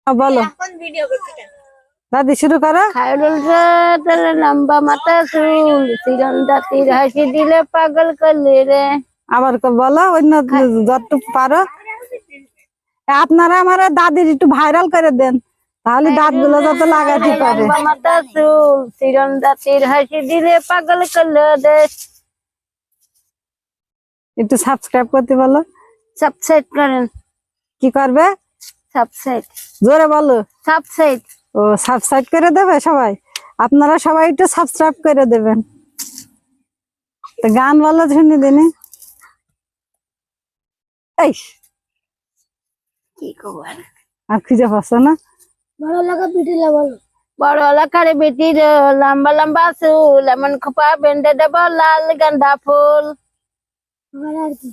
বলো দাদি শুরু করো। খায়রুল তার লম্বা মাথা চুল, তীরন্দাতির হাসি দিলে পাগল করলে রে। আবার বলো অন্য যতটুকু পারো। আপনারা আমার দাদির একটু ভাইরাল করে দেন, তাহলে দাঁত গুলো যত লাগাতে পারে। লম্বা মাথা চুল, তীরন্দাতির হাসি দিলে পাগল করলে রে। একটু সাবস্ক্রাইব করতে বলো। সাবস্ক্রাইব করেন। কি করবে? সাবস্ক্রাইব। জোরে বলো। সাবস্ক্রাইব। ও সাবস্ক্রাইব করে দেবে সবাই। আপনারা সবাই একটু সাবস্ক্রাইব করে দেবেন। তো গান বলো শুনি দিনে। এই কি খবর? আর খুঁজে পাচ্ছ না? বড় লাগা পিটিলা বলো। বড় লাখারে বেটির লম্বা লম্বা চুল, এমন খোপা বেঁধে দেব লাল গাঁদা ফুল। আর কি